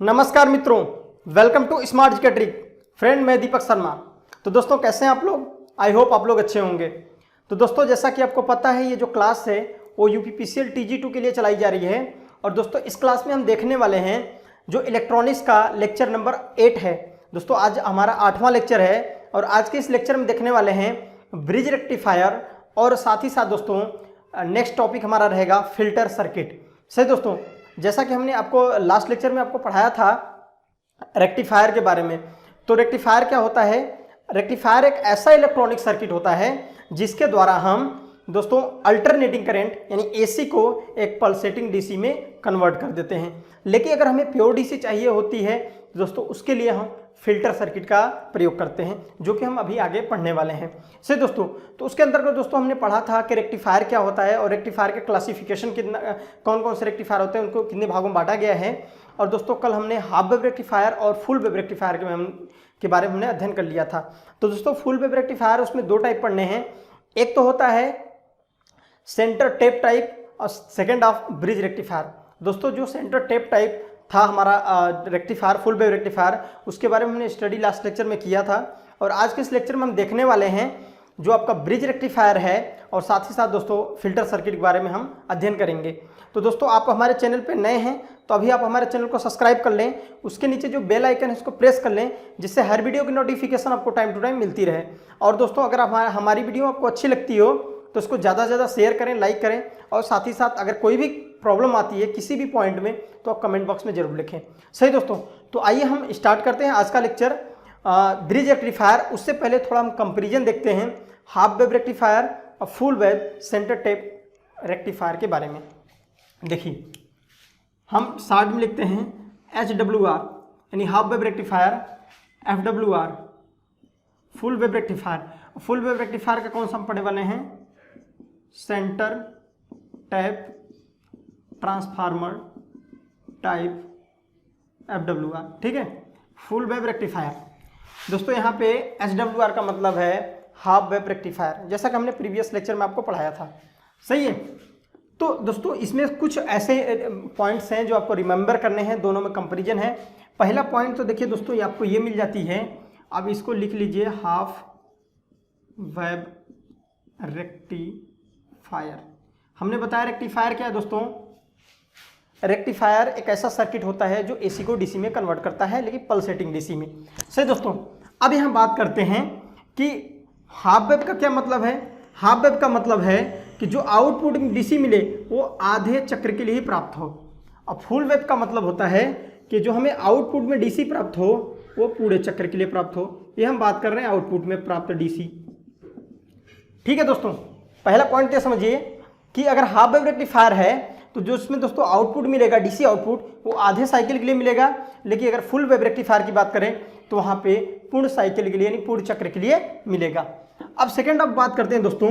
नमस्कार मित्रों, welcome to smart जी का ट्रिक। फ्रेंड, मैं दीपक शर्मा। तो दोस्तों, कैसे हैं आप लोग? आई होप आप लोग अच्छे होंगे। तो दोस्तों, जैसा कि आपको पता है, ये जो क्लास है वो यूपीपीसीएल TG2 के लिए चलाई जा रही है। और दोस्तों, इस क्लास में हम देखने वाले हैं जो इलेक्ट्रॉनिक्स का लेक्चर नंबर 8 है। दोस्तों, आज हमारा 8वां लेक्चर है और आज के इस लेक्चर में देखने वाले हैं ब्रिज रेक्टिफायर और साथ ही साथ दोस्तों नेक्स्ट टॉपिक हमारा रहेगा फिल्टर सर्किट। सही दोस्तों, जैसा कि हमने आपको लास्ट लेक्चर में आपको पढ़ाया था रेक्टिफायर के बारे में। तो रेक्टिफायर क्या होता है? रेक्टिफायर एक ऐसा इलेक्ट्रॉनिक सर्किट होता है जिसके द्वारा हम दोस्तों अल्टरनेटिंग करंट यानी AC को एक पल्सेटिंग DC में कन्वर्ट कर देते हैं। लेकिन अगर हमें प्योर DC चाहिए होती है दोस्तों, उसके लिए हम फिल्टर सर्किट का प्रयोग करते हैं, जो कि हम अभी आगे पढ़ने वाले हैं। सही दोस्तों, तो उसके अंतर्गत दोस्तों हमने पढ़ा था कि रेक्टिफायर क्या होता है और रेक्टिफायर के क्लासिफिकेशन कितना, कौन कौन से रेक्टिफायर होते हैं, उनको कितने भागों में बांटा गया है। और दोस्तों कल हमने हाफ वेव रेक्टिफायर और फुल वेव रेक्टिफायर के बारे में हमने अध्ययन कर लिया था। तो दोस्तों फुल वेव रेक्टिफायर, उसमें दो टाइप पढ़ने हैं। एक तो होता है सेंटर टेप टाइप और सेकेंड ऑफ ब्रिज रेक्टिफायर। दोस्तों, जो सेंटर टेप टाइप था हमारा रेक्टिफायर, फुल वेव रेक्टिफायर, उसके बारे में हमने स्टडी लास्ट लेक्चर में किया था। और आज के इस लेक्चर में हम देखने वाले हैं जो आपका ब्रिज रेक्टिफायर है और साथ ही साथ दोस्तों फिल्टर सर्किट के बारे में हम अध्ययन करेंगे। तो दोस्तों, आप हमारे चैनल पे नए हैं तो अभी आप हमारे चैनल को सब्सक्राइब कर लें, उसके नीचे जो बेल आइकन है उसको प्रेस कर लें, जिससे हर वीडियो की नोटिफिकेशन आपको टाइम टू टाइम मिलती रहे। और दोस्तों, अगर हमारी वीडियो आपको अच्छी लगती हो तो इसको ज़्यादा से ज़्यादा शेयर करें, लाइक करें। और साथ ही साथ अगर कोई भी प्रॉब्लम आती है किसी भी पॉइंट में तो आप कमेंट बॉक्स में जरूर लिखें। सही दोस्तों, तो आइए हम स्टार्ट करते हैं आज का लेक्चर ब्रिज रेक्टिफायर। उससे पहले थोड़ा हम कंपेरिजन देखते हैं हाफ वेव रेक्टिफायर और full wave centre tap rectifier के बारे में। देखिए, हम शॉर्ट में लिखते हैं HWR यानी half wave rectifier, FWR full wave rectifier. Full wave rectifier का कौन सा हम पढ़ने वाले हैं? Centre tap transformer type FWR। ठीक है, फुल वेव रेक्टिफायर। दोस्तों, यहाँ पे HWR का मतलब है हाफ वेव रेक्टिफायर, जैसा कि हमने प्रीवियस लेक्चर में आपको पढ़ाया था। सही है। तो दोस्तों, इसमें कुछ ऐसे पॉइंट्स हैं जो आपको रिमेंबर करने हैं, दोनों में कंपैरिजन है। पहला पॉइंट तो देखिए दोस्तों, ये आपको ये मिल जाती है, अब इसको लिख लीजिए हाफ वेव रेक्टिफायर। हमने बताया रेक्टिफायर क्या है दोस्तों? रेक्टिफायर एक ऐसा सर्किट होता है जो AC को DC में कन्वर्ट करता है, लेकिन पल्सेटिंग DC में। सही दोस्तों, अब यहाँ बात करते हैं कि हाफ वेव का क्या मतलब है। हाफ वेव का मतलब है कि जो आउटपुट में DC मिले वो आधे चक्र के लिए ही प्राप्त हो। और फुल वेव का मतलब होता है कि जो हमें आउटपुट में DC प्राप्त हो वो पूरे चक्र के लिए प्राप्त हो। ये हम बात कर रहे हैं आउटपुट में प्राप्त DC। ठीक है दोस्तों, पहला पॉइंट ये समझिए कि अगर हाफ वेव रेक्टिफायर है तो जो इसमें दोस्तों आउटपुट मिलेगा DC आउटपुट, वो आधे साइकिल के लिए मिलेगा। लेकिन अगर फुल वेव रेक्टिफायर की बात करें तो वहाँ पे पूर्ण साइकिल के लिए यानी पूर्ण चक्र के लिए मिलेगा। अब सेकेंड अब बात करते हैं दोस्तों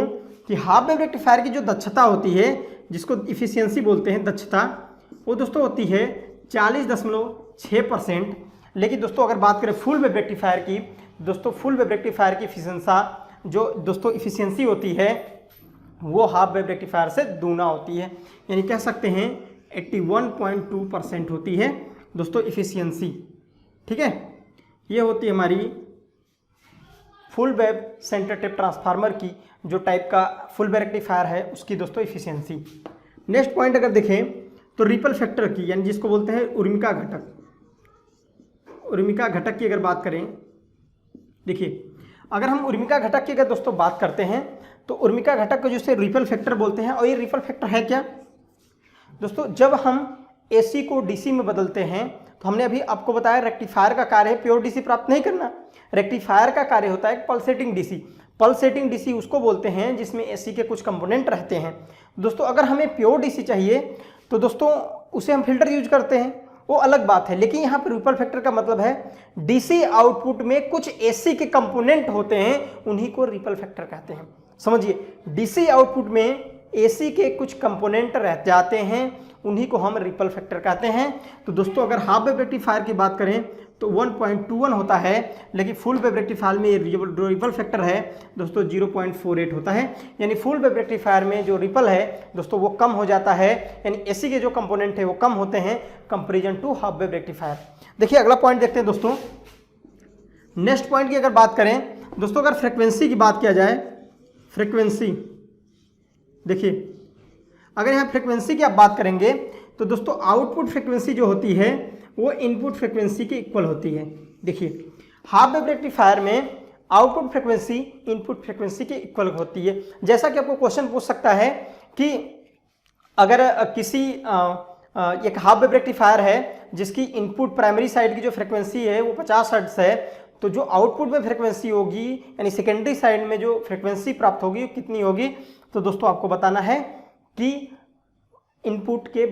कि हाफ वेव रेक्टिफायर की जो दक्षता होती है, जिसको इफिशियंसी बोलते हैं, दक्षता, वो दोस्तों होती है 40.6%। लेकिन दोस्तों अगर बात करें फुल वेव रेक्टिफायर की, दोस्तों फुल वेव रेक्टिफायर की जो दोस्तों इफिशियंसी होती है वो हाफ वेव रेक्टिफायर से दूना होती है, यानी कह सकते हैं 81.2% होती है दोस्तों इफिशियंसी। ठीक है, ये होती है हमारी full wave centre tap transformer की, जो टाइप का फुल वेव रेक्टिफायर है उसकी दोस्तों इफिशियंसी। नेक्स्ट पॉइंट अगर देखें तो रिपल फैक्टर की, यानी जिसको बोलते हैं उर्मिका घटक। उर्मिका घटक की अगर बात करें, देखिए अगर हम उर्मिका घटक की अगर दोस्तों बात करते हैं तो उर्मिका घटक को जिसे रिपल फैक्टर बोलते हैं। और ये रिपल फैक्टर है क्या दोस्तों? जब हम AC को DC में बदलते हैं तो हमने अभी आपको बताया रेक्टिफायर का कार्य है प्योर DC प्राप्त नहीं करना। रेक्टिफायर का कार्य होता है पल्सेटिंग DC। पल्सेटिंग DC उसको बोलते हैं जिसमें AC के कुछ कंपोनेंट रहते हैं। दोस्तों अगर हमें प्योर DC चाहिए तो दोस्तों उसे हम फिल्टर यूज करते हैं, वो अलग बात है। लेकिन यहाँ पर रिपल फैक्टर का मतलब है DC आउटपुट में कुछ AC के कंपोनेंट होते हैं, उन्हीं को रिपल फैक्टर कहते हैं। समझिए, DC आउटपुट में AC के कुछ कंपोनेंट रह जाते हैं, उन्हीं को हम रिपल फैक्टर कहते हैं। तो दोस्तों अगर हाफ वेव रेक्टिफायर की बात करें तो 1.21 होता है, लेकिन फुल वेव रेक्टिफायर में ये जो रिपल फैक्टर है दोस्तों 0.48 होता है। यानी फुल वेव रेक्टिफायर में जो रिपल है दोस्तों वो कम हो जाता है, यानी एसी के जो कंपोनेंट है वो कम होते हैं comparison to half wave rectifier. देखिए अगला पॉइंट देखते हैं दोस्तों। नेक्स्ट पॉइंट की अगर बात करें दोस्तों, अगर फ्रिक्वेंसी की बात किया जाए, फ्रिक्वेंसी देखिए, अगर यहाँ फ्रिक्वेंसी की आप बात करेंगे तो दोस्तों आउटपुट फ्रिक्वेंसी जो होती है वो इनपुट फ्रिक्वेंसी के इक्वल होती है। देखिए हाफ वेव रेक्टिफायर में आउटपुट फ्रिक्वेंसी इनपुट फ्रिक्वेंसी के इक्वल होती है। जैसा कि आपको क्वेश्चन पूछ सकता है कि अगर किसी एक हाफ वेव रेक्टिफायर है जिसकी इनपुट प्राइमरी साइड की जो फ्रिक्वेंसी है वो 50 हर्ट्ज है, तो जो आउटपुट में फ्रिक्वेंसी होगी यानी सेकेंडरी साइड में जो फ्रिक्वेंसी प्राप्त होगी वो कितनी होगी, तो दोस्तों आपको बताना है कि इनपुट के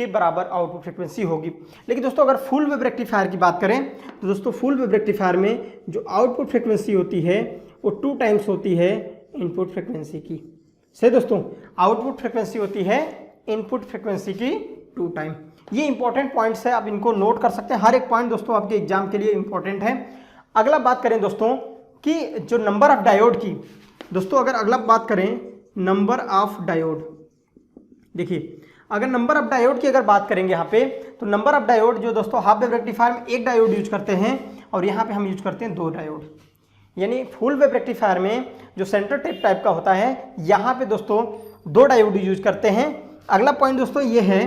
बराबर आउटपुट फ्रिक्वेंसी होगी। लेकिन दोस्तों अगर फुल वेव रेक्टिफायर की बात करें तो दोस्तों फुल वेव रेक्टिफायर में जो आउटपुट फ्रिक्वेंसी होती है वो 2 टाइम्स होती है इनपुट फ्रिक्वेंसी की। सही दोस्तों, आउटपुट फ्रिक्वेंसी होती है इनपुट फ्रिक्वेंसी की 2 टाइम। ये इंपॉर्टेंट पॉइंट्स है, आप इनको नोट कर सकते हैं। हर एक पॉइंट दोस्तों आपके एग्जाम के लिए इंपॉर्टेंट है। अगला बात करें दोस्तों कि जो नंबर ऑफ डायोड की, दोस्तों अगर अगला बात करें नंबर ऑफ डायोड, देखिए अगर नंबर ऑफ डायोड की अगर बात करेंगे यहाँ पे, तो नंबर ऑफ डायोड जो दोस्तों हाफ वेव रेक्टिफायर में 1 डायोड यूज करते हैं और यहाँ पे हम यूज करते हैं 2 डायोड। यानी फुल वेव रेक्टिफायर में जो सेंटर टेप टाइप का होता है यहाँ पे दोस्तों 2 डायोड यूज करते हैं। अगला पॉइंट दोस्तों ये है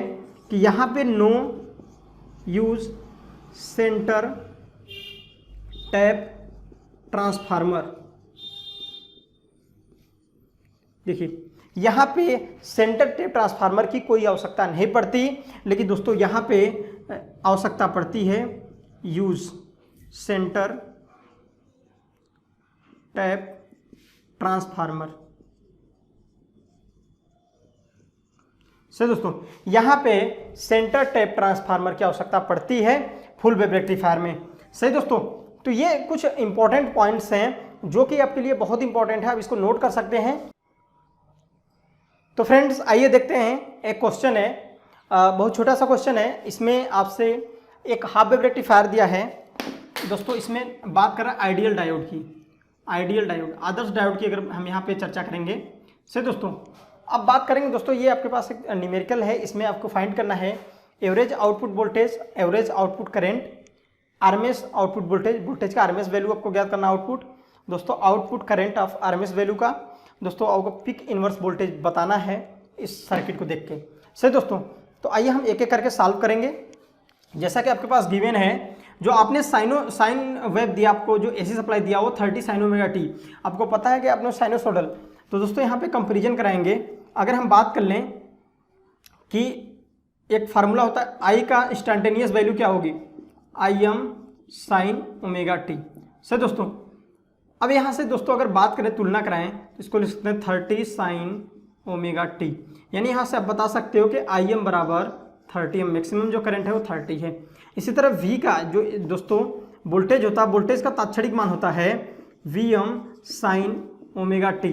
कि यहाँ पे no use centre tap transformer. देखिए यहाँ पे सेंटर टेप ट्रांसफार्मर की कोई आवश्यकता नहीं पड़ती, लेकिन दोस्तों यहाँ पे आवश्यकता पड़ती है यूज सेंटर टैप ट्रांसफार्मर से। दोस्तों यहाँ पे सेंटर टैप ट्रांसफार्मर की आवश्यकता पड़ती है फुल वेव रेक्टिफायर में। सही दोस्तों, तो ये कुछ इंपॉर्टेंट पॉइंट्स हैं जो कि आपके लिए बहुत इंपॉर्टेंट है, आप इसको नोट कर सकते हैं। तो फ्रेंड्स आइए देखते हैं, एक क्वेश्चन है, बहुत छोटा सा क्वेश्चन है। इसमें आपसे एक हाफ वेव रेक्टिफायर दिया है दोस्तों, इसमें बात कर रहा है आइडियल डायोड की, आइडियल डायोड, आदर्श डायोड की अगर हम यहाँ पे चर्चा करेंगे। सही दोस्तों, अब बात करेंगे दोस्तों, ये आपके पास एक न्यूमेरिकल है, इसमें आपको फाइंड करना है average output voltage, average output current, RMS output voltage, voltage का आरएमएस वैल्यू आपको ज्ञात करना आउटपुट, दोस्तों output current of RMS value का, दोस्तों आपको पिक इनवर्स वोल्टेज बताना है इस सर्किट को देख के। सही दोस्तों, तो आइए हम एक एक करके सॉल्व करेंगे। जैसा कि आपके पास गिवन है, जो आपने साइन वेव दिया, आपको जो एसी सप्लाई दिया वो 30 साइन ओमेगा टी, आपको पता है कि आपने साइनोसॉइडल, तो दोस्तों यहाँ पे कंपैरिजन कराएंगे। अगर हम बात कर लें कि एक फार्मूला होता है आई का इंस्टेंटेनियस वैल्यू क्या होगी, I am sine omega T. सही दोस्तों, अब यहाँ से दोस्तों अगर बात करें, तुलना कराएं, तो इसको लिख सकते हैं 30 साइन ओमेगा टी, यानी यहाँ से आप बता सकते हो कि आई एम बराबर 30 एम, मैक्सिमम जो करंट है वो 30 है। इसी तरह वी का जो दोस्तों वोल्टेज होता है, वोल्टेज का तात्क्षणिक मान होता है V M sine omega T.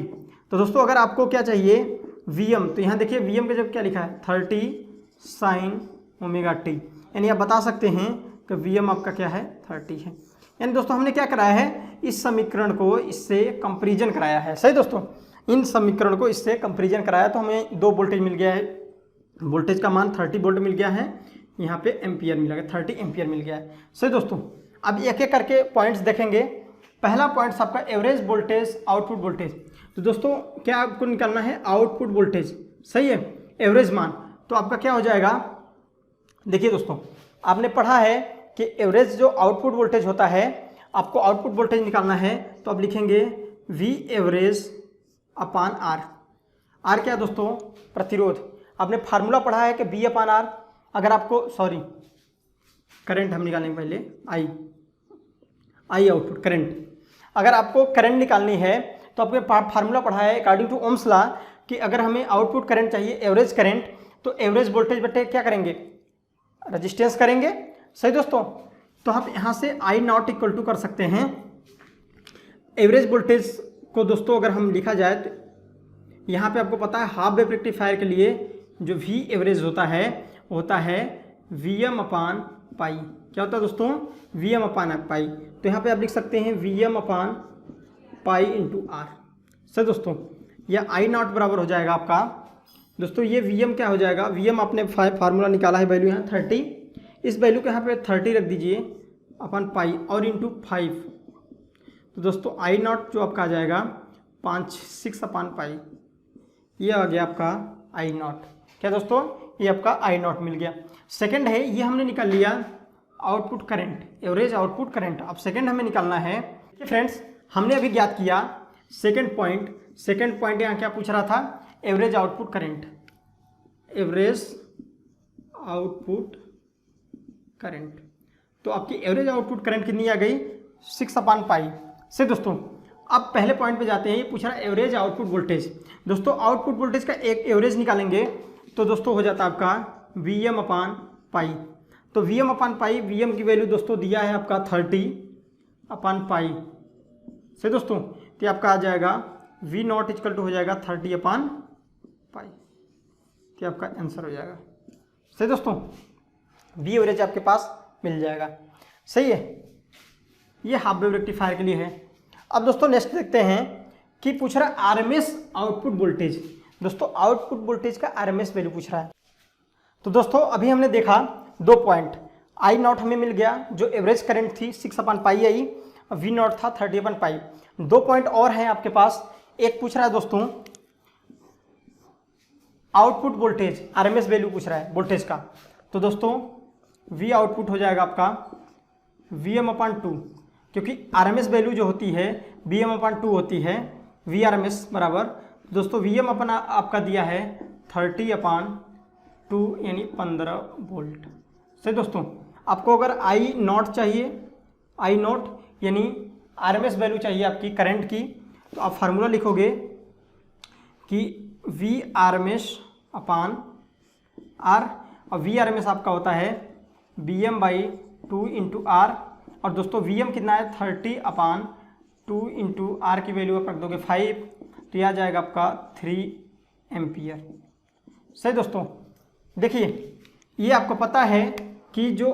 तो दोस्तों अगर आपको क्या चाहिए वी एम, तो यहाँ देखिए वी एम का जब क्या लिखा है 30 साइन ओमेगा टी, यानी आप बता सकते हैं कि वी एम आपका क्या है 30 है। यानी दोस्तों हमने क्या कराया है, इस समीकरण को इससे कंपैरिजन कराया है। सही दोस्तों, इन समीकरण को इससे कंपैरिजन कराया तो हमें 2 वोल्टेज मिल गया है, वोल्टेज का मान 30 वोल्ट मिल गया है, यहाँ पे एम्पियर मिल गया, 30 एम्पियर मिल गया है। सही दोस्तों, अब एक एक करके पॉइंट्स देखेंगे। पहला पॉइंट्स आपका एवरेज वोल्टेज आउटपुट वोल्टेज, तो दोस्तों क्या आपको निकालना है आउटपुट वोल्टेज, सही है, एवरेज मान, तो आपका क्या हो जाएगा, देखिए दोस्तों आपने पढ़ा है कि एवरेज जो आउटपुट वोल्टेज होता है, आपको आउटपुट वोल्टेज निकालना है, तो आप लिखेंगे V average upon R. R क्या दोस्तों, प्रतिरोध। आपने फार्मूला पढ़ा है कि बी अपान आर, अगर आपको सॉरी करंट हम निकालेंगे पहले, आई आउटपुट करंट, अगर आपको करंट निकालनी है तो आपने फार्मूला पढ़ा है अकॉर्डिंग टू ओम्स लॉ कि अगर हमें आउटपुट करंट चाहिए एवरेज करंट, तो एवरेज वोल्टेज बटे क्या करेंगे, रेजिस्टेंस करेंगे। सही दोस्तों, तो आप यहाँ से आई नॉट इक्वल टू कर सकते हैं एवरेज वोल्टेज को। दोस्तों अगर हम लिखा जाए तो यहाँ पे आपको पता है हाफ वेव रेक्टिफायर के लिए जो वी एवरेज होता है वी एम अपान पाई। क्या होता है दोस्तों? Vm अपान पाई। तो यहाँ पे आप लिख सकते हैं Vm upon pi into R. Sir दोस्तों, यह आई नॉट बराबर हो जाएगा आपका दोस्तों, ये Vm क्या हो जाएगा? Vm आपने फार्मूला निकाला है, वैल्यू यहाँ 30, इस वैल्यू को यहाँ पे 30 रख दीजिए अपन पाई और इंटू 5। तो दोस्तों आई नॉट जो आपका आ जाएगा 6 अपान पाई, ये आ गया आपका आई नॉट। क्या दोस्तों? ये आपका आई नॉट मिल गया। सेकंड है, ये हमने निकाल लिया output current, average output current. अब सेकंड हमें निकालना है फ्रेंड्स, हमने अभी ज्ञात किया सेकंड पॉइंट यहाँ क्या पूछ रहा था? Average output current, average output current. तो आपकी एवरेज आउटपुट करंट कितनी आ गई? 6 अपान पाई से। दोस्तों अब पहले पॉइंट पे जाते हैं, ये पूछ रहा है एवरेज आउटपुट वोल्टेज। दोस्तों आउटपुट वोल्टेज का एक एवरेज निकालेंगे तो दोस्तों हो जाता है आपका Vm अपान पाई। तो Vm अपान पाई, Vm की वैल्यू दोस्तों दिया है आपका 30 अपान पाई से। दोस्तों तो आपका आ जाएगा V नॉट इक्वल टू हो जाएगा 30 अपान पाई, तो आपका आंसर हो जाएगा। सही दोस्तों, V एवरेज आपके पास मिल जाएगा। सही है, ये हाफ वेव रेक्टिफायर के लिए है। अब दोस्तों नेक्स्ट देखते हैं कि पूछ रहा है आरएमएस आउटपुट वोल्टेज। दोस्तों आउटपुट वोल्टेज का आरएमएस वैल्यू पूछ रहा है। तो दोस्तों अभी हमने देखा 2 पॉइंट, आई नॉट हमें मिल गया जो एवरेज करंट थी 6 अपान पाई आई, V नॉट था 30 अपान पाई। 2 पॉइंट और हैं आपके पास। एक पूछ रहा है दोस्तों आउटपुट वोल्टेज, आरएमएस वैल्यू पूछ रहा है वोल्टेज का। तो दोस्तों V आउटपुट हो जाएगा आपका Vm अपान 2, क्योंकि आरएमएस वैल्यू जो होती है Vm अपान 2 होती है, V RMS बराबर दोस्तों Vm अपना आपका दिया है 30 अपान 2 यानी 15 वोल्ट। सही दोस्तों, आपको अगर आई नॉट चाहिए, आई नॉट यानी आरएमएस वैल्यू चाहिए आपकी करंट की, तो आप फार्मूला लिखोगे कि V RMS अपान R, और V RMS आपका होता है Vm बाई 2 इंटू आर। और दोस्तों Vm कितना है 30 अपान 2 इंटू आर की वैल्यू आप रख दोगे 5, तो यह आ जाएगा आपका 3 एम्पियर। सही दोस्तों, देखिए ये आपको पता है कि जो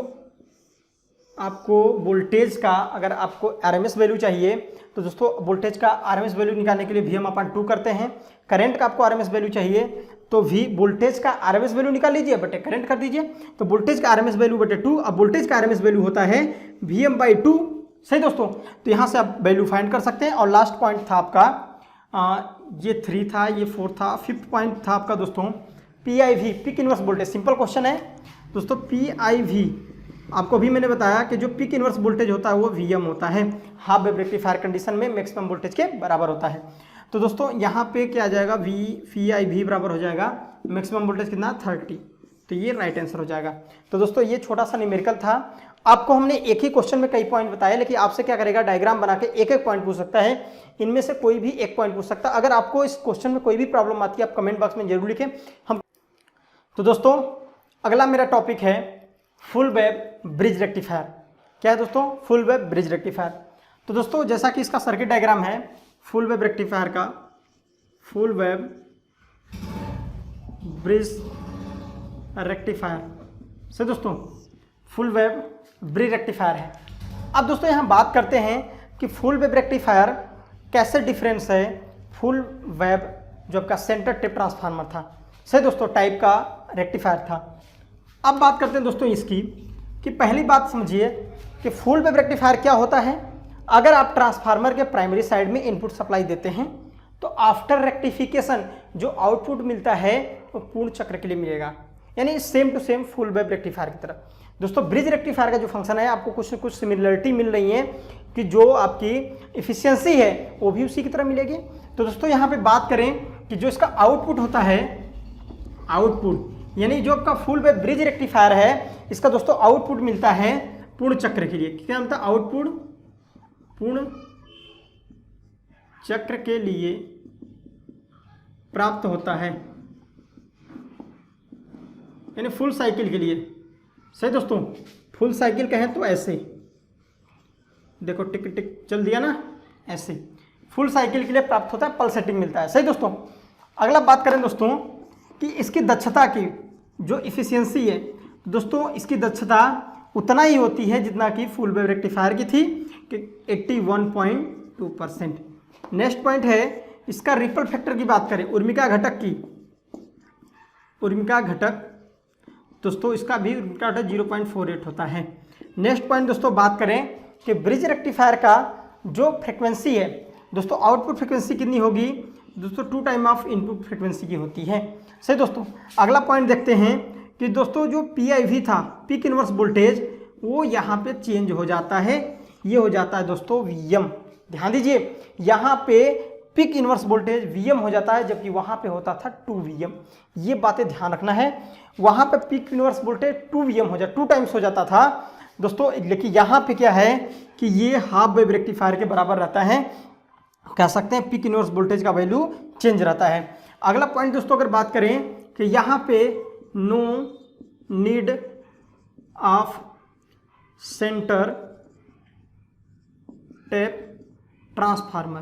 आपको वोल्टेज का अगर आपको आरएमएस वैल्यू चाहिए तो दोस्तों वोल्टेज का आरएमएस वैल्यू निकालने के लिए Vm अपान 2 करते हैं। करंट का आपको आरएमएस वैल्यू चाहिए तो वोल्टेज का आरएमएस वैल्यू निकाल लीजिए बटे करंट कर दीजिए, तो वोल्टेज का आरएमएस वैल्यू बटे 2। अब वोल्टेज का आरएमएस वैल्यू होता है Vm बाई 2। सही दोस्तों, तो यहाँ से आप वैल्यू फाइंड कर सकते हैं। और लास्ट पॉइंट था आपका ये 3 था, ये 4 था, 5th पॉइंट था आपका दोस्तों PIV, peak inverse voltage. Simple question है दोस्तों, PIV आपको भी मैंने बताया कि जो पिक इनवर्स वोल्टेज होता है वो Vm होता है, हाफ वेव रेक्टिफायर कंडीशन में मैक्सिमम वोल्टेज के बराबर होता है। तो दोस्तों यहाँ पे क्या आ जाएगा, PIV बराबर हो जाएगा मैक्सिमम वोल्टेज कितना 30, तो ये राइट आंसर हो जाएगा। तो दोस्तों ये छोटा सा न्यूमेरिकल था, आपको हमने एक ही क्वेश्चन में कई पॉइंट बताए, लेकिन आपसे क्या करेगा डायग्राम बना के एक एक पॉइंट पूछ सकता है, इनमें से कोई भी एक पॉइंट पूछ सकता है। अगर आपको इस क्वेश्चन में कोई भी प्रॉब्लम आती है आप कमेंट बॉक्स में जरूर लिखें हम। तो दोस्तों अगला मेरा टॉपिक है फुल वेव ब्रिज रेक्टिफायर। क्या है दोस्तों? Full wave bridge rectifier. तो दोस्तों जैसा कि इसका सर्किट डायग्राम है फुल वेव रेक्टिफायर का, फुल वेव ब्रिज रेक्टिफायर से दोस्तों फुल वेव ब्रिज रेक्टिफायर है। अब दोस्तों यहाँ बात करते हैं कि फुल वेव रेक्टिफायर कैसे डिफरेंस है फुल वेव जो आपका सेंटर टेप ट्रांसफार्मर था, से दोस्तों टाइप का रेक्टिफायर था। अब बात करते हैं दोस्तों इसकी कि पहली बात समझिए कि फुल वेव रेक्टिफायर क्या होता है। अगर आप ट्रांसफार्मर के प्राइमरी साइड में इनपुट सप्लाई देते हैं तो आफ्टर रेक्टिफिकेशन जो आउटपुट मिलता है वो पूर्ण चक्र के लिए मिलेगा, यानी same to same full wave rectifier की तरह। दोस्तों ब्रिज रेक्टिफायर का जो फंक्शन है आपको कुछ न कुछ सिमिलरिटी मिल रही है कि जो आपकी इफिशियंसी है वो भी उसी की तरह मिलेगी। तो दोस्तों यहाँ पे बात करें कि जो इसका आउटपुट होता है, आउटपुट यानी जो आपका फुल वेव ब्रिज रेक्टिफायर है इसका दोस्तों आउटपुट मिलता है पूर्ण चक्र के लिए। क्या मिलता है? आउटपुट पूर्ण चक्र के लिए प्राप्त होता है, यानी फुल साइकिल के लिए। सही दोस्तों, फुल साइकिल कहें तो ऐसे देखो टिक टिक चल दिया ना, ऐसे फुल साइकिल के लिए प्राप्त होता है, पल्सेटिंग मिलता है। सही दोस्तों, अगला बात करें दोस्तों कि इसकी दक्षता की जो इफिशियंसी है दोस्तों, इसकी दक्षता उतना ही होती है जितना कि फुल वेव रेक्टिफायर की थी कि 81.2%। नेक्स्ट पॉइंट है इसका रिपल फैक्टर की बात करें, उर्मिका घटक की, उर्मिका घटक दोस्तों इसका भी उर्मिका घटक 0.48 होता है। नेक्स्ट पॉइंट दोस्तों बात करें कि ब्रिज रेक्टिफायर का जो फ्रिक्वेंसी है दोस्तों, आउटपुट फ्रिक्वेंसी कितनी होगी दोस्तों, 2 टाइम ऑफ इनपुट फ्रिक्वेंसी की होती है। सही दोस्तों, अगला पॉइंट देखते हैं कि दोस्तों जो PIV था, पीक इनवर्स वोल्टेज, वो यहाँ पे चेंज हो जाता है, ये हो जाता है दोस्तों VM। ध्यान दीजिए, यहाँ पे पीक इनवर्स वोल्टेज VM हो जाता है, जबकि वहाँ पे होता था 2VM। ये बातें ध्यान रखना है, वहाँ पे पीक इनवर्स वोल्टेज 2VM हो जाता, 2 टाइम्स हो जाता था दोस्तों, लेकिन यहाँ पे क्या है कि ये हाफ वेव रेक्टिफायर के बराबर रहता है, कह सकते हैं पीक इनवर्स वोल्टेज का वैल्यू चेंज रहता है। अगला पॉइंट दोस्तों अगर बात करें कि यहाँ पे no need of centre tap transformer,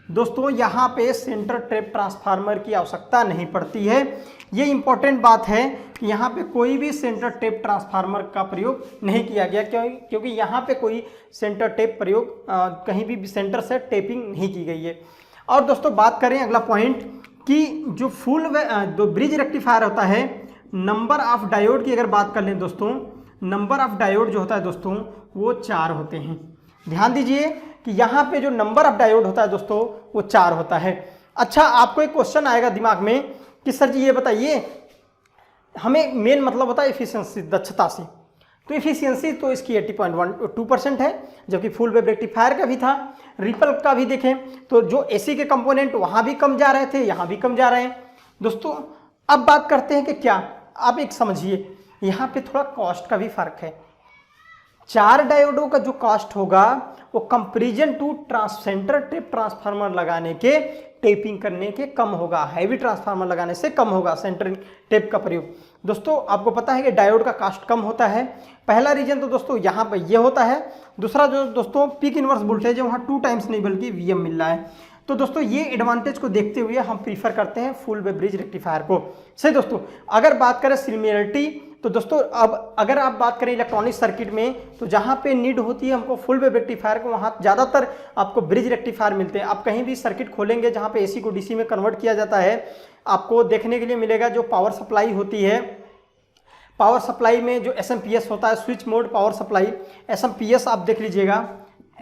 दोस्तों यहाँ पे सेंटर टेप ट्रांसफार्मर की आवश्यकता नहीं पड़ती है। ये इंपॉर्टेंट बात है कि यहाँ पे कोई भी सेंटर टेप ट्रांसफार्मर का प्रयोग नहीं किया गया, क्योंकि यहाँ पे कोई सेंटर टेप प्रयोग कहीं भी सेंटर से टेपिंग नहीं की गई है। और दोस्तों बात करें अगला पॉइंट कि जो फुल जो ब्रिज रेक्टिफायर होता है, नंबर ऑफ डायोड की अगर बात कर लें दोस्तों, नंबर ऑफ डायोड जो होता है दोस्तों वो 4 होते हैं। ध्यान दीजिए कि यहाँ पे जो नंबर ऑफ डायोड होता है दोस्तों वो 4 होता है। अच्छा, आपको एक क्वेश्चन आएगा दिमाग में कि सर जी ये बताइए, हमें मेन मतलब होता है एफिशिएंसी, दक्षता से, तो एफिशिएंसी तो इसकी 80.12% है, जबकि फुल वेव रेक्टिफायर का भी था। रिपल का भी देखें तो जो AC के कंपोनेंट वहाँ भी कम जा रहे थे, यहाँ भी कम जा रहे हैं दोस्तों। अब बात करते हैं कि क्या, आप एक समझिए, यहाँ पे थोड़ा कॉस्ट का भी फर्क है। 4 डायोडों का जो कॉस्ट होगा वो comparison to centre tap transformer लगाने के, टेपिंग करने के कम होगा, हैवी ट्रांसफार्मर लगाने से कम होगा सेंटर टेप का प्रयोग। दोस्तों आपको पता है कि डायोड का कॉस्ट कम होता है, पहला रीजन तो दोस्तों यहाँ पर ये होता है। दूसरा जो दोस्तों पीक इनवर्स वोल्टेज है वहाँ 2 टाइम्स नहीं बल्कि VM मिल रहा है। तो दोस्तों ये एडवांटेज को देखते हुए हम प्रीफर करते हैं फुल वेव ब्रिज रेक्टिफायर को। सही दोस्तों, अगर बात करें सिमिलरिटी तो दोस्तों अब अगर आप बात करें इलेक्ट्रॉनिक सर्किट में, तो जहाँ पे नीड होती है हमको फुल वेव रेक्टिफायर को, वहाँ ज़्यादातर आपको ब्रिज रेक्टिफायर मिलते हैं। आप कहीं भी सर्किट खोलेंगे जहाँ पे AC को DC में कन्वर्ट किया जाता है, आपको देखने के लिए मिलेगा जो पावर सप्लाई होती है, पावर सप्लाई में जो SMPS होता है, switch mode power supply, SMPS आप देख लीजिएगा,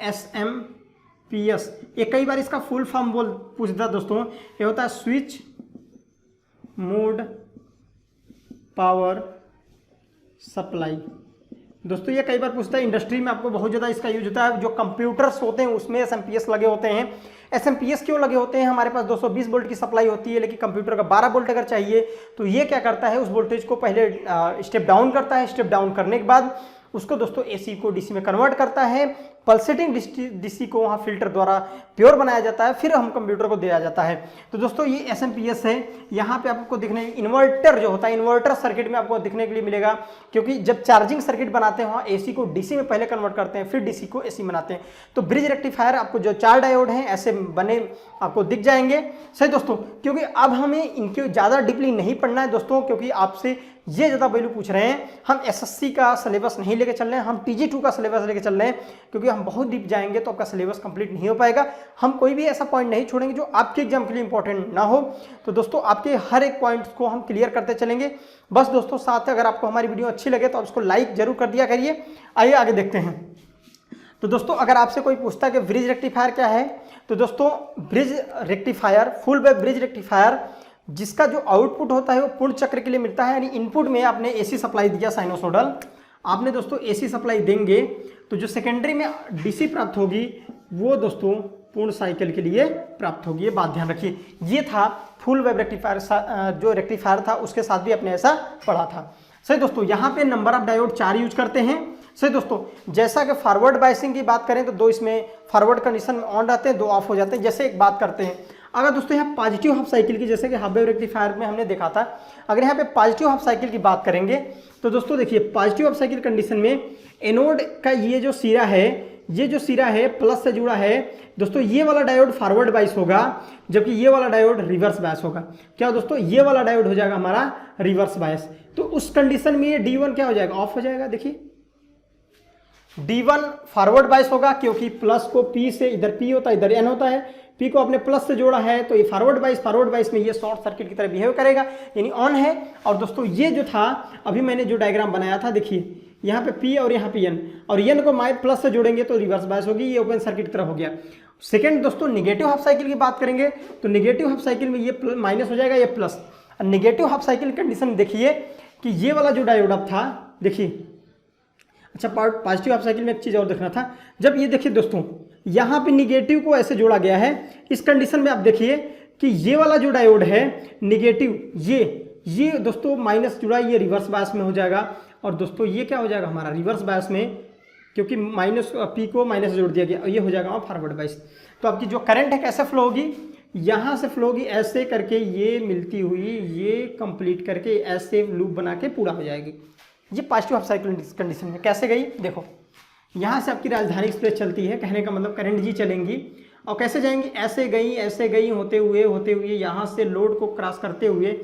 SMPS, ये कई बार इसका फुल फॉर्म पूछता है दोस्तों, ये होता है स्विच मोड पावर सप्लाई। दोस्तों ये कई बार पूछता है, इंडस्ट्री में आपको बहुत ज़्यादा इसका यूज होता है, जो कंप्यूटर्स होते हैं उसमें SMPS लगे होते हैं। SMPS क्यों लगे होते हैं, हमारे पास 220 वोल्ट की सप्लाई होती है, लेकिन कंप्यूटर का 12 वोल्ट अगर चाहिए तो ये क्या करता है, उस वोल्टेज को पहले स्टेप डाउन करता है, स्टेप डाउन करने के बाद उसको दोस्तों AC को DC में कन्वर्ट करता है, पल्सेटिंग DC को वहाँ फिल्टर द्वारा प्योर बनाया जाता है, फिर हम कंप्यूटर को दिया जाता है। तो दोस्तों ये SMPS है। यहाँ पे आपको दिखने इन्वर्टर जो होता है, इन्वर्टर सर्किट में आपको दिखने के लिए मिलेगा, क्योंकि जब चार्जिंग सर्किट बनाते हैं वहाँ AC को DC में पहले कन्वर्ट करते हैं, फिर DC को AC बनाते हैं। तो ब्रिज रेक्टिफायर आपको जो 4 डायोड हैं ऐसे बने आपको दिख जाएंगे। सही दोस्तों, क्योंकि अब हमें इनके ज़्यादा डीपली नहीं पढ़ना है दोस्तों, क्योंकि आपसे ये ज़्यादा वैल्यू पूछ रहे हैं। हम SSC का सिलेबस नहीं लेके चल रहे हैं, हम TG2 का सिलेबस लेके चल रहे हैं, क्योंकि हम बहुत डीप जाएंगे तो आपका सिलेबस कंप्लीट नहीं हो पाएगा। हम कोई भी ऐसा पॉइंट नहीं छोड़ेंगे जो आपके एग्जाम के लिए इंपॉर्टेंट ना हो। तो दोस्तों आपके हर एक पॉइंट को हम क्लियर करते चलेंगे। बस दोस्तों साथ अगर आपको हमारी वीडियो अच्छी लगे तो आप उसको लाइक जरूर कर दिया करिए। आइए आगे देखते हैं। तो दोस्तों अगर आपसे कोई पूछता है कि ब्रिज रेक्टिफायर क्या है, तो दोस्तों bridge rectifier, full wave bridge rectifier, जिसका जो आउटपुट होता है वो पूर्ण चक्र के लिए मिलता है। यानी इनपुट में आपने AC सप्लाई दिया साइनोसोडल, आपने दोस्तों AC सप्लाई देंगे तो जो सेकेंडरी में DC प्राप्त होगी वो दोस्तों पूर्ण साइकिल के लिए प्राप्त होगी। ये बात ध्यान रखिए। ये था फुल वेव रेक्टिफायर, जो रेक्टिफायर था उसके साथ भी अपने ऐसा पढ़ा था। सही दोस्तों, यहाँ पे नंबर ऑफ डायोड 4 यूज करते हैं। सही दोस्तों, जैसा कि फॉरवर्ड बायसिंग की बात करें तो 2 इसमें फॉरवर्ड कंडीशन में ऑन रहते हैं, 2 ऑफ हो जाते हैं। जैसे एक बात करते हैं, अगर दोस्तों यहाँ पॉजिटिव हाफ साइकिल की, जैसे कि हाफ वेव रेक्टिफायर में हमने देखा था, अगर यहाँ पे पॉजिटिव हाफ साइकिल की बात करेंगे तो दोस्तों देखिए पॉजिटिव हाफ साइकिल कंडीशन में एनोड का ये जो सिरा है, ये जो सिरा है प्लस से जुड़ा है दोस्तों, ये वाला डायोड फॉरवर्ड बायस होगा, जबकि ये वाला डायोड रिवर्स बायस होगा। क्या दोस्तों, ये वाला डायोड हो जाएगा हमारा रिवर्स बायस। तो उस कंडीशन में ये D1 क्या हो जाएगा, ऑफ हो जाएगा। देखिए D1 फॉरवर्ड बायस होगा क्योंकि प्लस को P से इधर P होता है इधर N होता है, P को आपने प्लस से जोड़ा है तो ये फॉरवर्ड बायस में ये शॉर्ट सर्किट की तरह बिहेव करेगा यानी ऑन है। और दोस्तों ये जो था अभी मैंने जो डायग्राम बनाया था देखिए यहाँ पे P और यहाँ पे N और N को प्लस से जोड़ेंगे तो रिवर्स बायस होगी, ये ओपन सर्किट की तरह हो गया। सेकेंड दोस्तों निगेटिव हाफ साइकिल की बात करेंगे तो निगेटिव हाफ साइकिल में ये माइनस हो जाएगा, ये plus. Negative half cycle condition देखिए कि ये वाला जो डायोड अब था देखिए, अच्छा पॉजिटिव हाफ साइकिल में एक चीज़ और देखना था, जब ये देखिए दोस्तों यहाँ पे निगेटिव को ऐसे जोड़ा गया है, इस कंडीशन में आप देखिए कि ये वाला जो डायोड है निगेटिव ये दोस्तों माइनस जुड़ा, ये रिवर्स बायस में हो जाएगा। और दोस्तों ये क्या हो जाएगा हमारा रिवर्स बायस में, क्योंकि माइनस P को माइनस से जोड़ दिया गया, ये हो जाएगा फॉरवर्ड बायस। तो आपकी जो करंट है कैसे फ्लो होगी, यहाँ से फ्लो होगी ऐसे करके, ये मिलती हुई ये कंप्लीट करके ऐसे लूप बना के पूरा हो जाएगी। ये पॉजिटिव हाफ साइकिल कंडीशन में कैसे गई देखो, यहाँ से आपकी राजधानी एक्सप्रेस चलती है, कहने का मतलब करंट जी चलेंगी और कैसे जाएंगी, ऐसे गई होते हुए यहाँ से लोड को क्रॉस करते हुए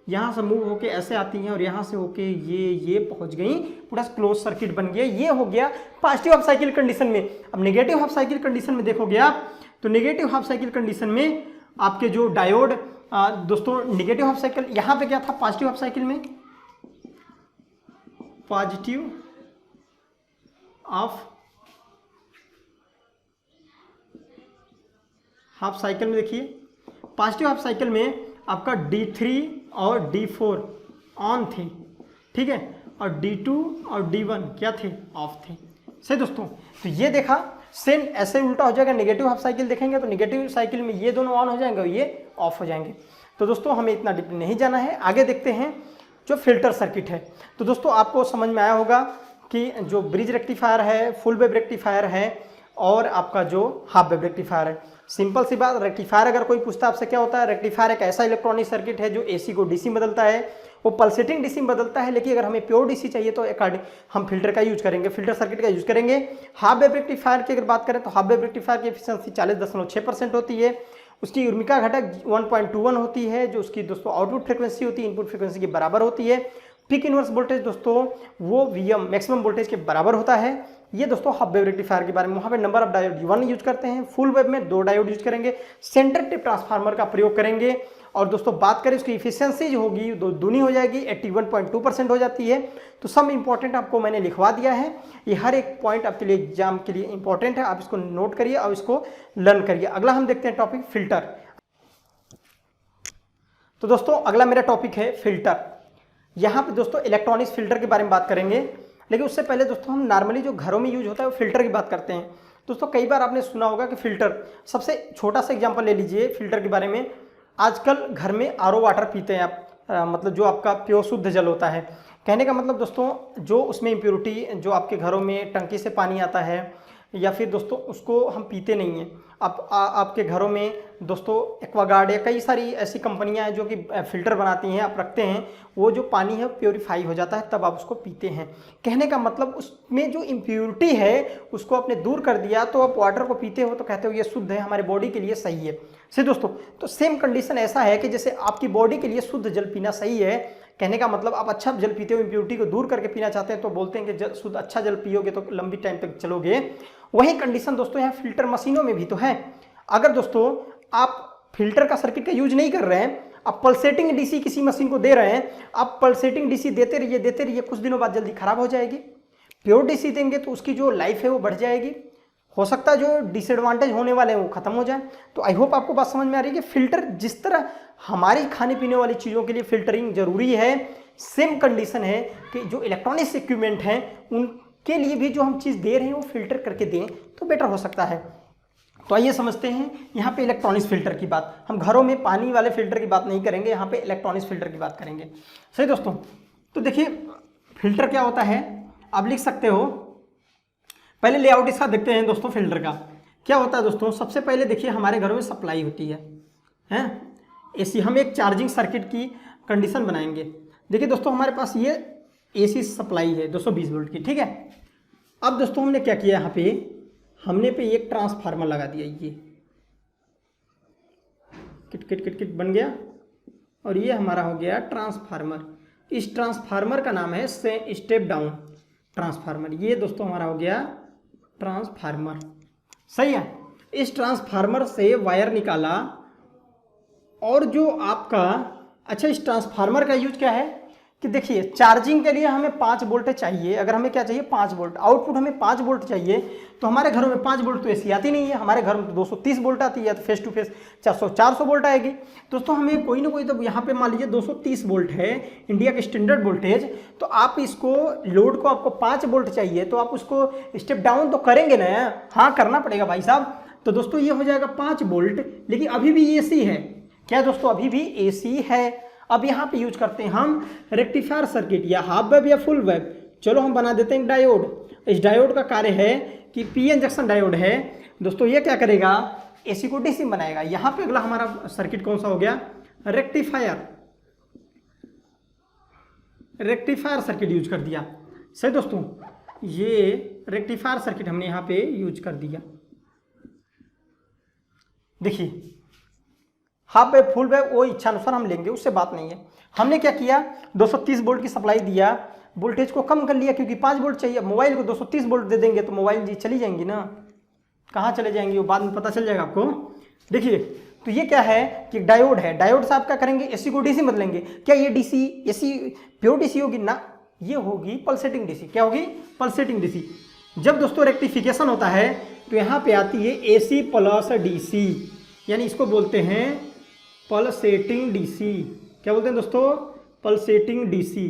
यहाँ से मूव होके ऐसे आती हैं और यहाँ से होके ये पहुँच गई, पूरा क्लोज सर्किट बन गया। ये हो गया पॉजिटिव हाफ साइकिल कंडीशन में। अब नेगेटिव हाफ साइकिल कंडीशन में देखोगे आप तो नेगेटिव हाफ साइकिल कंडीशन में आपके जो डायोड दोस्तों नेगेटिव हाफ साइकिल यहाँ पे क्या था, पॉजिटिव हाफ साइकिल में पॉजिटिव हाफ साइकिल में देखिए, पॉजिटिव हाफ साइकिल में आपका D3 और D4 ऑन थे, ठीक है, और D2 और D1 क्या थे, ऑफ थे। सही दोस्तों, तो ये देखा सेम ऐसे उल्टा हो जाएगा, नेगेटिव हाफ साइकिल देखेंगे तो नेगेटिव साइकिल में ये दोनों ऑन हो जाएंगे और ये ऑफ हो जाएंगे। तो दोस्तों हमें इतना डीप नहीं जाना है, आगे देखते हैं जो फिल्टर सर्किट है। तो दोस्तों आपको समझ में आया होगा कि जो ब्रिज रेक्टिफायर है, फुल वेव रेक्टिफायर है और आपका जो हाफ वेव रेक्टिफायर है। सिंपल सी बात, रेक्टिफायर अगर कोई पूछता है आपसे क्या होता है, रेक्टिफायर एक ऐसा इलेक्ट्रॉनिक सर्किट है जो AC को DC बदलता है, वो पल्सेटिंग DC बदलता है, लेकिन अगर हमें प्योर DC चाहिए तो अकॉर्डिंग हम फिल्टर का यूज करेंगे, फिल्टर सर्किट का यूज करेंगे। हाफ वेव रेक्टिफायर की अगर बात करें तो हाफ वेव रेक्टिफायर की एफिशिएंसी 40.6% होती है, उसकी उर्मिका घटक 1.21 होती है, जो उसकी दोस्तों आउटपुट फ्रिक्वेंसी होती है इनपुट फ्रिक्वेंसी के बराबर होती है। पीक इनवर्स वोल्टेज दोस्तों वो VM मैक्सिमम वोल्टेज के बराबर होता है। ये दोस्तों हाफ वेव रेक्टिफायर के बारे में, वहाँ पे नंबर ऑफ डायोड 1 यूज करते हैं, फुल वेव में 2 डायोड यूज करेंगे, सेंटर टिप ट्रांसफार्मर का प्रयोग करेंगे। और दोस्तों बात करें उसकी इफिशियंसी जो होगी दूनी हो जाएगी, 81.2% हो जाती है। तो सब इंपॉर्टेंट आपको मैंने लिखवा दिया है, ये हर एक पॉइंट आपके लिए एग्जाम के लिए इंपॉर्टेंट है, आप इसको नोट करिए और इसको लर्न करिए। अगला हम देखते हैं टॉपिक फिल्टर। तो दोस्तों अगला मेरा टॉपिक है फिल्टर। यहाँ पे दोस्तों इलेक्ट्रॉनिक्स फिल्टर के बारे में बात करेंगे, लेकिन उससे पहले दोस्तों हम नॉर्मली जो घरों में यूज होता है वो फिल्टर की बात करते हैं। दोस्तों कई बार आपने सुना होगा कि फिल्टर, सबसे छोटा सा एग्जांपल ले लीजिए फिल्टर के बारे में। आजकल घर में RO वाटर पीते हैं आप, मतलब जो आपका प्योर शुद्ध जल होता है। कहने का मतलब दोस्तों जो उसमें इम्प्योरिटी जो आपके घरों में टंकी से पानी आता है या फिर दोस्तों उसको हम पीते नहीं हैं। आपके घरों में दोस्तों एक्वागार्ड या कई सारी ऐसी कंपनियां हैं जो कि फ़िल्टर बनाती हैं, आप रखते हैं, वो जो पानी है प्योरीफाई हो जाता है तब आप उसको पीते हैं। कहने का मतलब उसमें जो इम्प्योरिटी है उसको आपने दूर कर दिया तो आप वाटर को पीते हो तो कहते हो ये शुद्ध है, हमारे बॉडी के लिए सही है। सही दोस्तों, तो सेम कंडीशन ऐसा है कि जैसे आपकी बॉडी के लिए शुद्ध जल पीना सही है, कहने का मतलब आप अच्छा जल पीते हो, इम्प्योरिटी को दूर करके पीना चाहते हैं तो बोलते हैं कि शुद्ध अच्छा जल पियोगे तो लंबी टाइम तक चलोगे। वही कंडीशन दोस्तों यहाँ फिल्टर मशीनों में भी तो है। अगर दोस्तों आप फिल्टर का सर्किट का यूज नहीं कर रहे हैं, आप पल्सेटिंग डीसी किसी मशीन को दे रहे हैं, आप पल्सेटिंग डीसी देते रहिए, कुछ दिनों बाद जल्दी खराब हो जाएगी। प्योर डीसी देंगे तो उसकी जो लाइफ है वो बढ़ जाएगी, हो सकता है जो डिसएडवांटेज होने वाले हैं वो खत्म हो जाए। तो आई होप आपको बात समझ में आ रही है कि फिल्टर जिस तरह हमारी खाने पीने वाली चीज़ों के लिए फिल्टरिंग जरूरी है, सेम कंडीशन है कि जो इलेक्ट्रॉनिक्स इक्विपमेंट हैं उनके लिए भी जो हम चीज़ दे रहे हैं वो फिल्टर करके दें तो बेटर हो सकता है। तो आइए समझते हैं यहाँ पे इलेक्ट्रॉनिक्स फिल्टर की बात। हम घरों में पानी वाले फिल्टर की बात नहीं करेंगे, यहाँ पे इलेक्ट्रॉनिक्स फिल्टर की बात करेंगे। सही दोस्तों, तो देखिए फिल्टर क्या होता है आप लिख सकते हो। पहले लेआउट इसका देखते हैं दोस्तों। फिल्टर का क्या होता है दोस्तों, सबसे पहले देखिए हमारे घरों में सप्लाई होती है एसी। हम एक चार्जिंग सर्किट की कंडीशन बनाएंगे। देखिए दोस्तों हमारे पास ये एसी सप्लाई है 220 वोल्ट की, ठीक है। अब दोस्तों हमने क्या किया, यहाँ पे हमने पे एक ट्रांसफार्मर लगा दिया, ये किट किट किट किट बन गया और ये हमारा हो गया ट्रांसफार्मर। इस ट्रांसफार्मर का नाम है स्टेप डाउन। ट्रांसफार्मर। ये दोस्तों हमारा हो गया ट्रांसफार्मर, सही है। इस ट्रांसफार्मर से वायर निकाला और जो आपका, अच्छा इस ट्रांसफार्मर का यूज क्या है कि देखिए चार्जिंग के लिए हमें 5 वोल्ट चाहिए। अगर हमें क्या चाहिए 5 वोल्ट, आउटपुट हमें 5 वोल्ट चाहिए। तो हमारे घरों में 5 वोल्ट तो ऐसी आती नहीं है, हमारे घर में तो 230 वोल्ट आती है, तो फेस टू फेस 400 वोल्ट आएगी। दोस्तों हमें कोई ना कोई, तो यहाँ पे मान लीजिए 230 वोल्ट है इंडिया के स्टैंडर्ड वोल्टेज, तो आप इसको लोड को आपको 5 वोल्ट चाहिए, तो आप उसको स्टेप डाउन तो करेंगे ना, हाँ करना पड़ेगा भाई साहब। तो दोस्तों ये हो जाएगा 5 वोल्ट, लेकिन अभी भी एसी है। क्या दोस्तों, अभी भी एसी है। अब यहाँ पे यूज करते हैं हम रेक्टिफायर सर्किट, या हाफ वेव या फुल वेव। चलो हम बना देते हैं डायोड। इस डायोड का कार्य है कि पीएन जंक्शन डायोड है दोस्तों। ये क्या करेगा, एसी को डीसी बनाएगा। यहाँ पे अगला हमारा सर्किट कौन सा हो गया, रेक्टिफायर। रेक्टिफायर सर्किट यूज कर दिया, सही दोस्तों। ये रेक्टिफायर सर्किट हमने यहाँ पे यूज कर दिया। देखिए हाफ वेव फुल वेव वो इच्छा अनुसार हम लेंगे, उससे बात नहीं है। हमने क्या किया, 230 वोल्ट की सप्लाई दिया, वोल्टेज को कम कर लिया क्योंकि 5 वोल्ट चाहिए। मोबाइल को 230 वोल्ट दे देंगे तो मोबाइल जी चली जाएंगी ना, कहाँ चले जाएंगी वो बाद में पता चल जाएगा आपको। देखिए तो ये क्या है कि डायोड है, डायोड से आप क्या करेंगे, एसी को डीसी बदलेंगे। क्या ये डीसी एसी प्योर डीसी होगी ना, ये होगी पल्सेटिंग डीसी। क्या होगी, पल्सेटिंग डीसी। जब दोस्तों रेक्टिफिकेशन होता है तो यहाँ पे आती है एसी प्लस डीसी, यानी इसको बोलते हैं पल्सेटिंग डीसी। क्या बोलते हैं दोस्तों, पल्सेटिंग डीसी।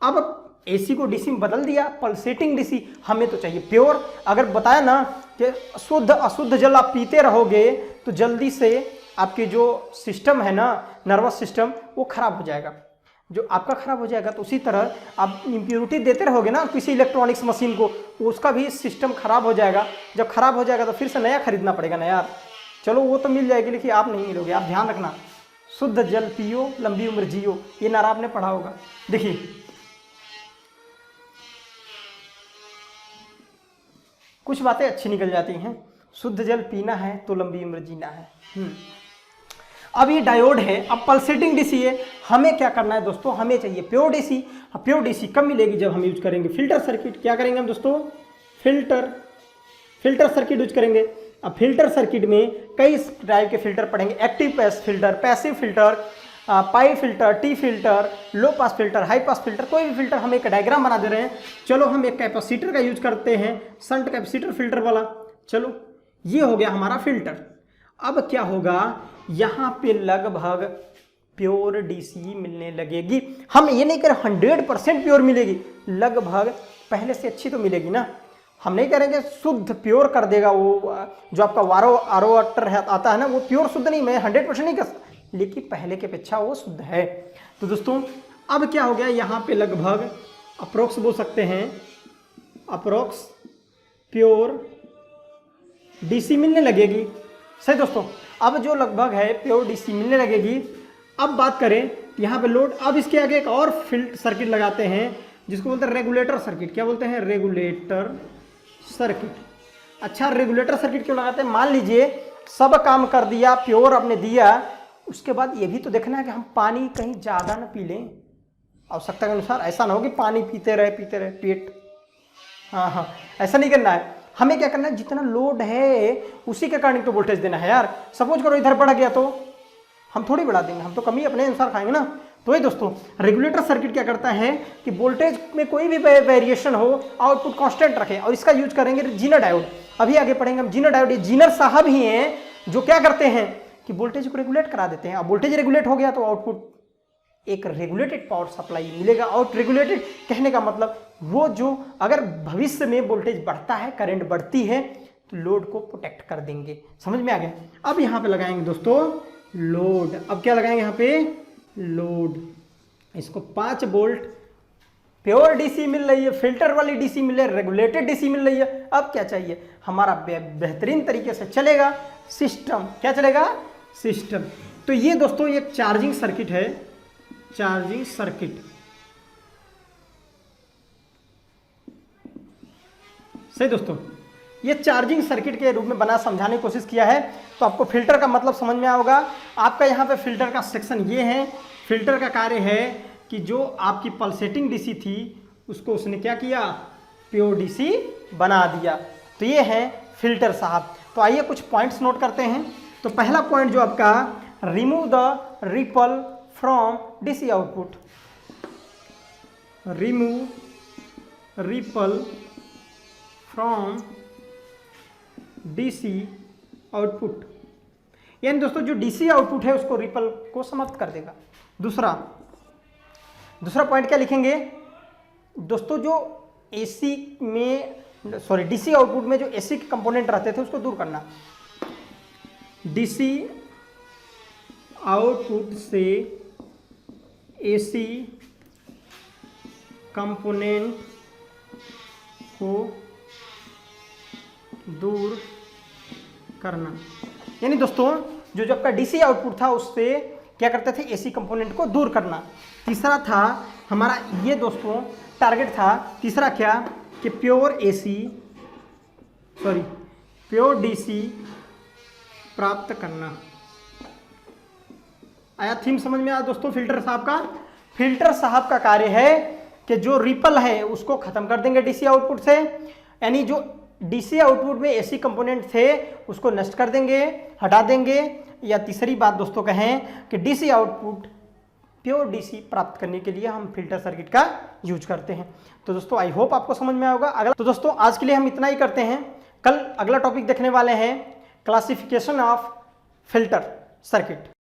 अब एसी को डीसी में बदल दिया, पल्सेटिंग डीसी। हमें तो चाहिए प्योर। अगर बताया ना कि शुद्ध अशुद्ध जल आप पीते रहोगे तो जल्दी से आपकी जो सिस्टम है ना, नर्वस सिस्टम, वो खराब हो जाएगा। जो आपका खराब हो जाएगा तो उसी तरह आप इम्प्योरिटी देते रहोगे ना किसी इलेक्ट्रॉनिक्स मशीन को, उसका भी सिस्टम खराब हो जाएगा। जब खराब हो जाएगा तो फिर से नया खरीदना पड़ेगा ना यार। चलो वो तो मिल जाएगी लेकिन आप नहीं मिलोगे। आप ध्यान रखना, शुद्ध जल पियो लंबी उम्र जियो, ये नारा आपने पढ़ा होगा। देखिए कुछ बातें अच्छी निकल जाती हैं, शुद्ध जल पीना है तो लंबी उम्र जीना है। अब ये डायोड है, अब पल्सेटिंग डीसी है। हमें क्या करना है दोस्तों, हमें चाहिए प्योर डीसी। प्योर डीसी कब मिलेगी, जब हम यूज करेंगे फिल्टर सर्किट। क्या करेंगे हम दोस्तों, फिल्टर सर्किट यूज करेंगे। अब फिल्टर सर्किट में कई टाइप के फिल्टर पढ़ेंगे, active pass filter, passive filter, pi filter, T filter, low pass filter, high pass filter, कोई भी फिल्टर। हम एक डायग्राम बना दे रहे हैं। चलो हम एक कैपेसिटर का यूज करते हैं, शंट कैपेसिटर फिल्टर वाला। चलो ये हो गया हमारा फिल्टर। अब क्या होगा, यहाँ पे लगभग प्योर डीसी मिलने लगेगी। हम ये नहीं करें 100% प्योर मिलेगी, लगभग पहले से अच्छी तो मिलेगी ना। हम नहीं करेंगे शुद्ध प्योर कर देगा वो, जो आपका आरो वाटर आता है ना, वो प्योर शुद्ध नहीं, मैं 100% नहीं कर सकता, लेकिन पहले की अपेक्षा वो शुद्ध है। तो दोस्तों अब क्या हो गया, यहाँ पे लगभग अप्रोक्स बोल सकते हैं, अप्रोक्स प्योर डीसी मिलने लगेगी। सही दोस्तों, अब जो लगभग है प्योर डीसी मिलने लगेगी। अब बात करें यहाँ पे लोड, अब इसके आगे एक और फील्ड सर्किट लगाते हैं जिसको बोलते हैं रेगुलेटर सर्किट। क्या बोलते हैं, रेगुलेटर सर्किट। अच्छा रेगुलेटर सर्किट क्यों लगाते हैं, मान लीजिए सब काम कर दिया, प्योर आपने दिया, उसके बाद ये भी तो देखना है कि हम पानी कहीं ज़्यादा ना पी लें आवश्यकता के अनुसार। ऐसा ना हो कि पानी पीते रहे पेट, हाँ ऐसा नहीं करना है। हमें क्या करना है, जितना लोड है उसी के अकॉर्डिंग तो वोल्टेज देना है यार। सपोज करो इधर बढ़ गया तो हम थोड़ी बढ़ा देंगे, हम तो कमी अपने अनुसार खाएंगे ना। तो ये दोस्तों रेगुलेटर सर्किट क्या करता है कि वोल्टेज में कोई भी वेरिएशन हो, आउटपुट कांस्टेंट रखे, और इसका यूज करेंगे जीनर डायोड। अभी आगे पढ़ेंगे हम जीनर डायोड। ये जीनर साहब ही हैं जो क्या करते हैं कि वोल्टेज को रेगुलेट करा देते हैं। अब वोल्टेज रेगुलेट हो गया तो आउटपुट एक रेगुलेटेड पावर सप्लाई मिलेगा। और रेगुलेटेड कहने का मतलब वो जो अगर भविष्य में वोल्टेज बढ़ता है, करंट बढ़ती है, तो लोड को प्रोटेक्ट कर देंगे। समझ में आ गया। अब यहाँ पे लगाएंगे दोस्तों लोड। अब क्या लगाएंगे यहाँ पे, लोड। इसको 5 वोल्ट प्योर डीसी मिल रही है, फिल्टर वाली डीसी मिल रही है, रेगुलेटेड डीसी मिल रही है। अब क्या चाहिए, हमारा बेहतरीन तरीके से चलेगा सिस्टम। क्या चलेगा, सिस्टम। तो ये दोस्तों एक चार्जिंग सर्किट है, चार्जिंग सर्किट। सही दोस्तों, ये चार्जिंग सर्किट के रूप में बना, समझाने की कोशिश किया है। तो आपको फिल्टर का मतलब समझ में आएगा। आपका यहाँ पे फिल्टर का सेक्शन ये है। फिल्टर का कार्य है कि जो आपकी पल्सेटिंग डीसी थी उसको उसने क्या किया, प्योर डीसी बना दिया। तो ये है फिल्टर साहब। तो आइए कुछ पॉइंट्स नोट करते हैं। तो पहला पॉइंट जो आपका, remove the ripple from DC output. Remove ripple from DC output, यानी दोस्तों जो डीसी आउटपुट है उसको रिपल को समाप्त कर देगा। दूसरा पॉइंट क्या लिखेंगे दोस्तों, जो एसी में डीसी आउटपुट में जो एसी के कंपोनेंट रहते थे उसको दूर करना। डीसी आउटपुट से एसी कंपोनेंट को दूर करना, यानी दोस्तों जो आपका डीसी आउटपुट था उससे क्या करते थे, एसी कंपोनेंट को दूर करना। तीसरा था हमारा ये दोस्तों टारगेट था, तीसरा क्या कि प्योर डीसी प्राप्त करना। आया थीम समझ में आया दोस्तों। फिल्टर साहब का कार्य है कि जो रिपल है उसको खत्म कर देंगे डीसी आउटपुट से, यानी जो डीसी आउटपुट में एसी कंपोनेंट थे उसको नष्ट कर देंगे, हटा देंगे। या तीसरी बात दोस्तों कहें कि डीसी आउटपुट प्योर डीसी प्राप्त करने के लिए हम फिल्टर सर्किट का यूज करते हैं। तो दोस्तों आई होप आपको समझ में आएगा। तो दोस्तों आज के लिए हम इतना ही करते हैं। कल अगला टॉपिक देखने वाले हैं, क्लासिफिकेशन ऑफ फिल्टर सर्किट।